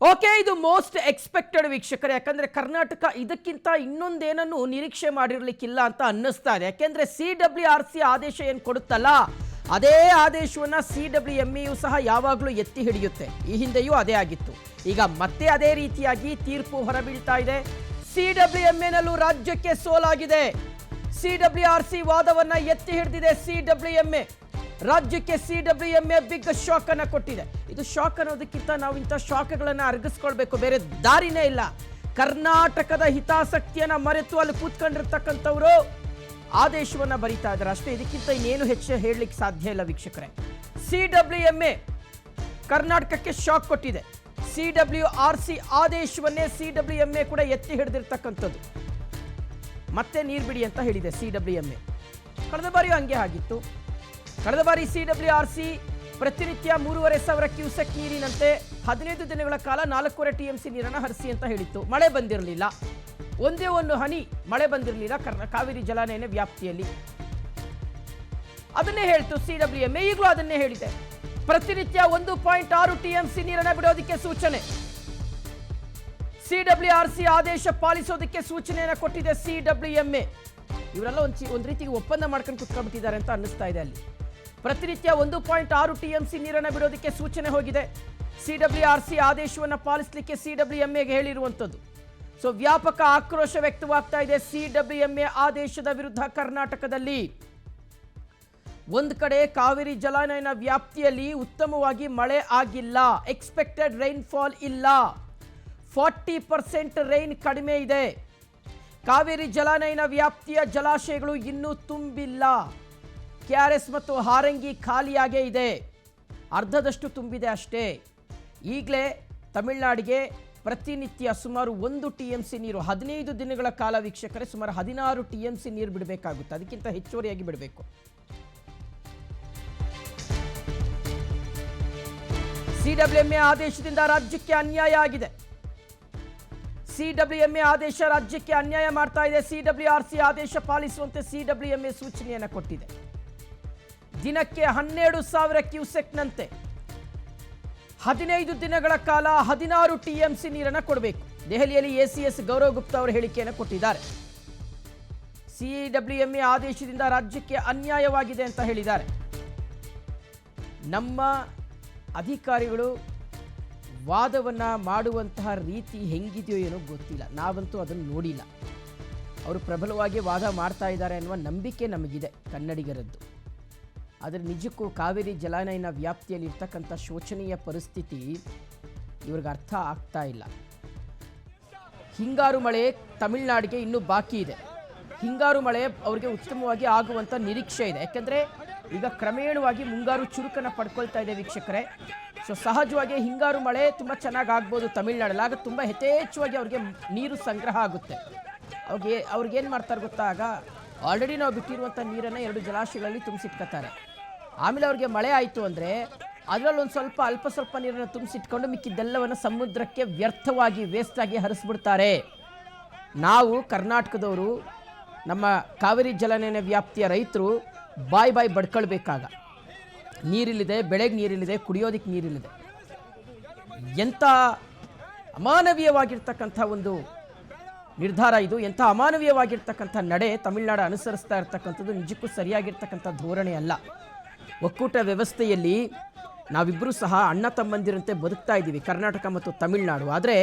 Okay, ಇದು most expected ವೀಕ್ಷಕರೇ. ಯಾಕಂದ್ರೆ ಕರ್ನಾಟಕ ಇದಕ್ಕಿಂತ ಇನ್ನೊಂದೇನನ್ನು ನಿರೀಕ್ಷೆ ಮಾಡಿರ್ಲಿಕ್ಕಿಲ್ಲ ಅಂತ ಅನ್ನಿಸ್ತಾ ಇದೆ. ಯಾಕೆಂದ್ರೆ CWRC ಆದೇಶ ಏನು ಕೊಡುತ್ತಲ್ಲ, ಅದೇ ಆದೇಶವನ್ನ CWMEಯು ಸಹ ಯಾವಾಗಲೂ ಎತ್ತಿ ಹಿಡಿಯುತ್ತೆ. ಈ ಹಿಂದೆಯೂ ಅದೇ ಆಗಿತ್ತು. ಈಗ ಮತ್ತೆ ಅದೇ ರೀತಿಯಾಗಿ ತೀರ್ಪು ಹೊರಬೀಳ್ತಾ ಇದೆ. CWMAನಲ್ಲೂ ರಾಜ್ಯಕ್ಕೆ ಸೋಲಾಗಿದೆ. CWRC ವಾದವನ್ನ ಎತ್ತಿ ಹಿಡಿದಿದೆ CWMA. ರಾಜ್ಯಕ್ಕೆ CWMA ಬಿಗ್ ಶಾಕ್ ಅನ್ನ ಕೊಟ್ಟಿದೆ. ಇದು ಶಾಕ್ ಅನ್ನೋದಕ್ಕಿಂತ ನಾವು ಇಂಥ ಶಾಕ್ಗಳನ್ನು ಅರಗಿಸ್ಕೊಳ್ಬೇಕು, ಬೇರೆ ದಾರಿನೇ ಇಲ್ಲ. ಕರ್ನಾಟಕದ ಹಿತಾಸಕ್ತಿಯನ್ನ ಮರೆತು ಅಲ್ಲಿ ಕೂತ್ಕೊಂಡಿರ್ತಕ್ಕಂಥವ್ರು ಆದೇಶವನ್ನ ಬರೀತಾ ಇದ್ದಾರೆ ಅಷ್ಟೇ. ಇದಕ್ಕಿಂತ ಇನ್ನೇನು ಹೆಚ್ಚು ಹೇಳಲಿಕ್ಕೆ ಸಾಧ್ಯ ಇಲ್ಲ ವೀಕ್ಷಕರೇ. CWMA ಕರ್ನಾಟಕಕ್ಕೆ ಶಾಕ್ ಕೊಟ್ಟಿದೆ. CWRC ಆದೇಶವನ್ನೇ CWMA ಕೂಡ ಎತ್ತಿ ಹಿಡಿದಿರ್ತಕ್ಕಂಥದ್ದು. ಮತ್ತೆ ನೀರು ಬಿಡಿ ಅಂತ ಹೇಳಿದೆ CWMA. ಕಳೆದ ಬಾರಿಯೂ ಹಂಗೆ ಆಗಿತ್ತು. ಕಳೆದ ಬಾರಿ CWRC ಪ್ರತಿನಿತ್ಯ 3,500 ಕ್ಯೂಸೆಕ್ ನೀರಿನಂತೆ 15 ದಿನಗಳ ಕಾಲ 4.5 TMC ನೀರನ್ನು ಹರಿಸಿ ಅಂತ ಹೇಳಿತ್ತು. ಮಳೆ ಬಂದಿರಲಿಲ್ಲ, ಒಂದೇ ಒಂದು ಹನಿ ಮಳೆ ಬಂದಿರಲಿಲ್ಲ ಕಾವೇರಿ ಜಲಾನಯನ ವ್ಯಾಪ್ತಿಯಲ್ಲಿ. ಅದನ್ನೇ ಹೇಳ್ತು CWMA. ಈಗಲೂ ಅದನ್ನೇ ಹೇಳಿದೆ. ಪ್ರತಿನಿತ್ಯ 1.6 TMC ನೀರನ್ನು ಬಿಡೋದಕ್ಕೆ ಸೂಚನೆ. CWRC ಆದೇಶ ಪಾಲಿಸೋದಕ್ಕೆ ಸೂಚನೆಯನ್ನು ಕೊಟ್ಟಿದೆ CWMA. ಇವರೆಲ್ಲ ಒಂದು ರೀತಿಗೆ ಒಪ್ಪಂದ ಮಾಡ್ಕೊಂಡು ಕುತ್ಕೊಂಡ್ಬಿಟ್ಟಿದ್ದಾರೆ ಅಂತ ಅನ್ನಿಸ್ತಾ ಇದೆ. ಅಲ್ಲಿ ಪ್ರತಿನಿತ್ಯ 1.6 TMC ನೀರನ್ನು ಬಿಡೋದಕ್ಕೆ ಸೂಚನೆ ಹೋಗಿದೆ. CWRC ಆದೇಶವನ್ನು ಪಾಲಿಸಲಿಕ್ಕೆ CWMAಗೆ ಹೇಳಿರುವಂಥದ್ದು. ಸೊ ವ್ಯಾಪಕ ಆಕ್ರೋಶ ವ್ಯಕ್ತವಾಗ್ತಾ ಇದೆ CWMA ಆದೇಶದ ವಿರುದ್ಧ. ಕರ್ನಾಟಕದಲ್ಲಿ ಒಂದು ಕಡೆ ಕಾವೇರಿ ಜಲಾನಯನ ವ್ಯಾಪ್ತಿಯಲ್ಲಿ ಉತ್ತಮವಾಗಿ ಮಳೆ ಆಗಿಲ್ಲ, ಎಕ್ಸ್ಪೆಕ್ಟೆಡ್ ರೈನ್ಫಾಲ್ ಇಲ್ಲ, 40% ರೈನ್ ಕಡಿಮೆ ಇದೆ. ಕಾವೇರಿ ಜಲಾನಯನ ವ್ಯಾಪ್ತಿಯ ಜಲಾಶಯಗಳು ಇನ್ನೂ ತುಂಬಿಲ್ಲ. KRS ಮತ್ತು ಹಾರಂಗಿ ಖಾಲಿಯಾಗೇ ಇದೆ, ಅರ್ಧದಷ್ಟು ತುಂಬಿದೆ ಅಷ್ಟೇ. ಈಗಲೇ ತಮಿಳುನಾಡಿಗೆ ಪ್ರತಿನಿತ್ಯ ಸುಮಾರು 1 TMC ನೀರು 15 ದಿನಗಳ ಕಾಲ ವೀಕ್ಷಕರೇ ಸುಮಾರು 16 TMC ನೀರು ಬಿಡಬೇಕಾಗುತ್ತೆ. ಅದಕ್ಕಿಂತ ಹೆಚ್ಚುವರಿಯಾಗಿ ಬಿಡಬೇಕು. CWMA ಆದೇಶದಿಂದ ರಾಜ್ಯಕ್ಕೆ ಅನ್ಯಾಯ ಆಗಿದೆ. CWMA ಆದೇಶ ರಾಜ್ಯಕ್ಕೆ ಅನ್ಯಾಯ ಮಾಡ್ತಾ ಇದೆ. CWRC ಆದೇಶ ಪಾಲಿಸುವಂತೆ CWMA ಸೂಚನೆಯನ್ನು ಕೊಟ್ಟಿದೆ. ದಿನಕ್ಕೆ 12,000 ಕ್ಯೂಸೆಕ್ನಂತೆ 15 ದಿನಗಳ ಕಾಲ 16 TMC ನೀರನ್ನು ಕೊಡಬೇಕು. ದೆಹಲಿಯಲ್ಲಿ ACS ಗೌರವ್ ಗುಪ್ತಾ ಅವರು ಹೇಳಿಕೆಯನ್ನು ಕೊಟ್ಟಿದ್ದಾರೆ. CWMA ಆದೇಶದಿಂದ ರಾಜ್ಯಕ್ಕೆ ಅನ್ಯಾಯವಾಗಿದೆ ಅಂತ ಹೇಳಿದ್ದಾರೆ. ನಮ್ಮ ಅಧಿಕಾರಿಗಳು ವಾದವನ್ನ ಮಾಡುವಂತಹ ರೀತಿ ಹೆಂಗಿದೆಯೋ ಏನೋ ಗೊತ್ತಿಲ್ಲ, ನಾವಂತೂ ಅದನ್ನು ನೋಡಿಲ್ಲ. ಅವರು ಪ್ರಬಲವಾಗಿ ವಾದ ಮಾಡ್ತಾ ಇದ್ದಾರೆ ಅನ್ನುವ ನಂಬಿಕೆ ನಮಗಿದೆ ಕನ್ನಡಿಗರದ್ದು. ಆದರೆ ನಿಜಕ್ಕೂ ಕಾವೇರಿ ಜಲಾನಯನ ವ್ಯಾಪ್ತಿಯಲ್ಲಿ ಇರ್ತಕ್ಕಂಥ ಶೋಚನೀಯ ಪರಿಸ್ಥಿತಿ ಇವ್ರಿಗೆ ಅರ್ಥ ಆಗ್ತಾ ಇಲ್ಲ. ಹಿಂಗಾರು ಮಳೆ ತಮಿಳುನಾಡಿಗೆ ಇನ್ನೂ ಬಾಕಿ ಇದೆ. ಹಿಂಗಾರು ಮಳೆ ಅವರಿಗೆ ಉತ್ತಮವಾಗಿ ಆಗುವಂಥ ನಿರೀಕ್ಷೆ ಇದೆ. ಯಾಕೆಂದರೆ ಈಗ ಕ್ರಮೇಣವಾಗಿ ಮುಂಗಾರು ಚುರುಕನ್ನು ಪಡ್ಕೊಳ್ತಾ ಇದೆ ವೀಕ್ಷಕರೇ. ಸೊ ಸಹಜವಾಗಿ ಹಿಂಗಾರು ಮಳೆ ತುಂಬ ಚೆನ್ನಾಗಿ ಆಗ್ಬೋದು ತಮಿಳುನಾಡಲ್ಲಿ. ಆಗ ತುಂಬ ಯಥೇಚ್ಛವಾಗಿ ಅವ್ರಿಗೆ ನೀರು ಸಂಗ್ರಹ ಆಗುತ್ತೆ. ಅವ್ರಿಗೇನು ಮಾಡ್ತಾರೆ ಗೊತ್ತಾ, ಆಗ ಆಲ್ರೆಡಿ ನಾವು ಬಿಟ್ಟಿರುವಂಥ ನೀರನ್ನು 2 ಜಲಾಶಯಗಳಲ್ಲಿ ತುಂಬಿಸಿಟ್ಕೋತಾರೆ. ಆಮೇಲೆ ಅವ್ರಿಗೆ ಮಳೆ ಆಯಿತು ಅಂದರೆ ಅದರಲ್ಲಿ ಒಂದು ಅಲ್ಪ ಸ್ವಲ್ಪ ನೀರನ್ನು ತುಂಬಿಸಿಟ್ಕೊಂಡು ಮಿಕ್ಕಿದ್ದೆಲ್ಲವನ್ನು ಸಮುದ್ರಕ್ಕೆ ವ್ಯರ್ಥವಾಗಿ ವೇಸ್ಟಾಗಿ ಹರಿಸ್ಬಿಡ್ತಾರೆ. ನಾವು ಕರ್ನಾಟಕದವರು ನಮ್ಮ ಕಾವೇರಿ ಜಲಾನಯನ ವ್ಯಾಪ್ತಿಯ ರೈತರು ಬಾಯ್ ಬಡ್ಕೊಳ್ಬೇಕಾಗ ನೀರಿಲ್ಲಿದೆ, ಬೆಳೆಗೆ ನೀರಿಲ್ಲಿದೆ, ಕುಡಿಯೋದಕ್ಕೆ ನೀರಿಲ್ಲಿದೆ. ಎಂಥ ಅಮಾನವೀಯವಾಗಿರ್ತಕ್ಕಂಥ ಒಂದು ನಿರ್ಧಾರ ಇದು, ಎಂಥ ಅಮಾನವೀಯವಾಗಿರ್ತಕ್ಕಂಥ ನಡೆ ತಮಿಳುನಾಡು ಅನುಸರಿಸ್ತಾ ಇರ್ತಕ್ಕಂಥದ್ದು ನಿಜಕ್ಕೂ ಸರಿಯಾಗಿರ್ತಕ್ಕಂಥ ಧೋರಣೆ ಅಲ್ಲ. ಒಕ್ಕೂಟ ವ್ಯವಸ್ಥೆಯಲ್ಲಿ ನಾವಿಬ್ಬರೂ ಸಹ ಅಣ್ಣ ತಮ್ಮಂದಿರಂತೆ ಬದುಕ್ತಾ ಇದ್ದೀವಿ, ಕರ್ನಾಟಕ ಮತ್ತು ತಮಿಳುನಾಡು. ಆದರೆ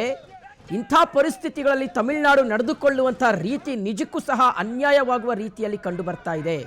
ಇಂಥ ಪರಿಸ್ಥಿತಿಗಳಲ್ಲಿ ತಮಿಳುನಾಡು ನಡೆದುಕೊಳ್ಳುವಂಥ ರೀತಿ ನಿಜಕ್ಕೂ ಸಹ ಅನ್ಯಾಯವಾಗುವ ರೀತಿಯಲ್ಲಿ ಕಂಡು ಬರ್ತಾ ಇದೆ.